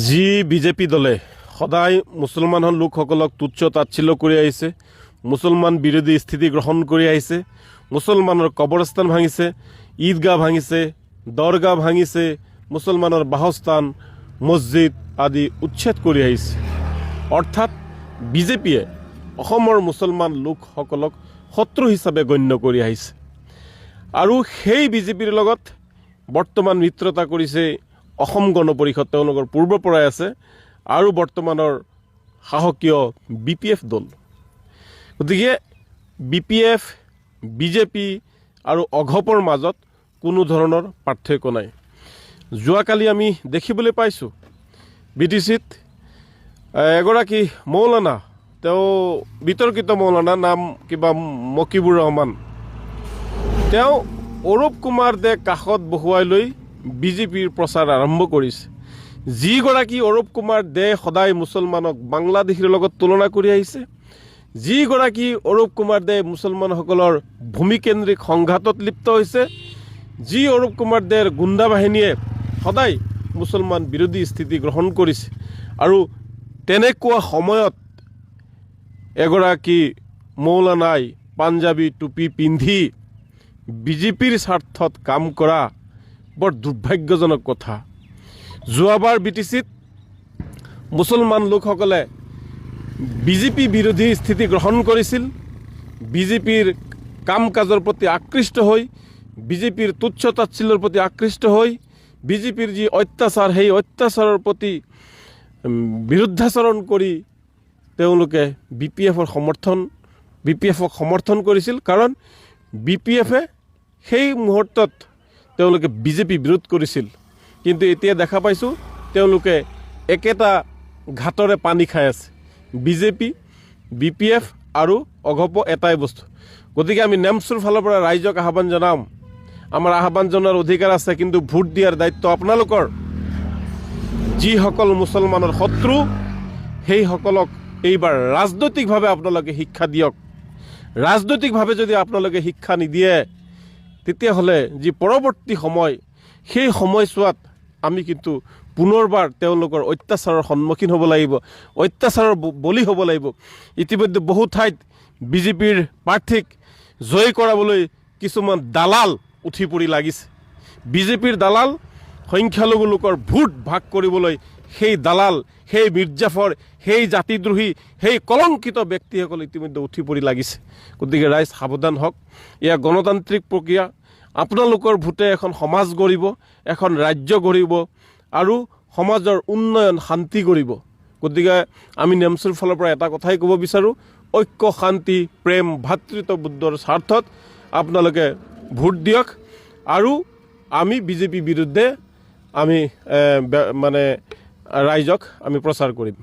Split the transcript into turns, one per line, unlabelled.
যি বিজেপি দলে সদায় মুছলমান লোকসকলক তুচ্ছ তাচ্ছিল্য কৰি আহিছে, মুছলমান বিৰোধী স্থিতি গ্ৰহণ কৰি আহিছে, মুছলমানৰ কবৰস্থান ভাঙিছে, ঈদগাহ ভাঙিছে, দৰগাহ ভাঙিছে, মুছলমানৰ বাসস্থান মছজিদ আদি উচ্ছেদ কৰি আহিছে। অৰ্থাৎ বিজেপিয়ে অসমৰ মুছলমান লোকসকলক শত্ৰু হিচাপে গণ্য কৰি আহিছে। আৰু সেই বিজেপিৰ লগত বৰ্তমান মিত্ৰতা কৰিছে অসম গণ পৰিষদ, তেওঁলোকৰ পূৰ্বৰ পৰাই আছে, আৰু বৰ্তমানৰ সাহসীয় BPF দল। গতিকে BPF, বিজেপি আৰু অঘপৰ মাজত কোনো ধৰণৰ পাৰ্থক্য নাই। যোৱাকালি আমি দেখিবলৈ পাইছোঁ BTCত এগৰাকী মৌলানা, তেওঁ বিতৰ্কিত মৌলানা, নাম কিবা মকিবুৰ ৰহমান, তেওঁ অৰূপ কুমাৰ দে কাষত বহুৱাই লৈ বিজেপিৰ প্ৰচাৰ আৰম্ভ কৰিছে। যিগৰাকী অৰূপ কুমাৰ দে সদায় মুছলমানক বাংলাদেশীৰ লগত তুলনা কৰি আহিছে, যিগৰাকী অৰূপ কুমাৰ দে মুছলমানসকলৰ ভূমিকেন্দ্ৰিক সংঘাতত লিপ্ত হৈছে, যি অৰূপ কুমাৰ দেৰ গুণ্ডা বাহিনীয়ে সদায় মুছলমান বিৰোধী স্থিতি গ্ৰহণ কৰিছে, আৰু তেনেকুৱা সময়ত এগৰাকী মৌলানাই পাঞ্জাবী টুপি পিন্ধি বিজেপিৰ স্বাৰ্থত কাম কৰা বৰ দুৰ্ভাগ্যজনক কথা। যোৱাবাৰ BTCত মুছলমান লোকসকলে বিজেপি বিৰোধী স্থিতি গ্ৰহণ কৰিছিল, বিজেপিৰ কাম কাজৰ প্ৰতি আকৃষ্ট হৈ, বিজেপিৰ তুচ্ছ তাচ্ছিল্যৰ প্ৰতি আকৃষ্ট হৈ, বিজেপিৰ যি অত্যাচাৰ, সেই অত্যাচাৰৰ প্ৰতি বিৰুদ্ধাচৰণ কৰি তেওঁলোকে BPFক সমৰ্থন কৰিছিল। কাৰণ BPFে সেই মুহূৰ্তত তেওঁলোকে বিজেপি বিৰোধ কৰিছিল। কিন্তু এতিয়া দেখা পাইছোঁ তেওঁলোকে একেটা ঘাটৰে পানী খাই আছে। বিজেপি, BPF আৰু অঘপ এটাই বস্তু। গতিকে আমি নেমচুৰ ফালৰ পৰা ৰাইজক আহ্বান জনাম, আমাৰ আহ্বান জনোৱাৰ অধিকাৰ আছে, কিন্তু ভোট দিয়াৰ দায়িত্ব আপোনালোকৰ। যিসকল মুছলমানৰ শত্ৰু, সেইসকলক এইবাৰ ৰাজনৈতিকভাৱে আপোনালোকে শিক্ষা দিয়ক। ৰাজনৈতিকভাৱে যদি আপোনালোকে শিক্ষা নিদিয়ে, তেতিয়াহ'লে যি পৰৱৰ্তী সময়, সেই সময়ছোৱাত আমি কিন্তু পুনৰবাৰ তেওঁলোকৰ অত্যাচাৰৰ সন্মুখীন হ'ব লাগিব, অত্যাচাৰৰ বলি হ'ব লাগিব। ইতিমধ্যে বহু ঠাইত বিজেপিৰ প্ৰাৰ্থীক জয় কৰাবলৈ কিছুমান দালাল উঠি পৰি লাগিছে। বিজেপিৰ দালাল, সংখ্যালঘু লোকৰ ভোট ভাগ কৰিবলৈ সেই দালাল, সেই মিৰ্জাফৰ, সেই জাতিদ্ৰোহী, সেই কলংকিত ব্যক্তিসকল ইতিমধ্যে উঠি পৰি লাগিছে। গতিকে ৰাইজ সাৱধান হওক। এয়া গণতান্ত্ৰিক প্ৰক্ৰিয়া। আপোনালোকৰ ভোটে এখন সমাজ গঢ়িব, এখন ৰাজ্য গঢ়িব, আৰু সমাজৰ উন্নয়ন, শান্তি গঢ়িব। গতিকে আমি নেমচুৰ ফালৰ পৰা এটা কথাই ক'ব বিচাৰোঁ, ঐক্য, শান্তি, প্ৰেম, ভাতৃত্ববোধৰ স্বাৰ্থত আপোনালোকে ভোট দিয়ক, আৰু আমি বিজেপি বিৰুদ্ধে আমি ৰাইজক আমি প্ৰচাৰ কৰিম।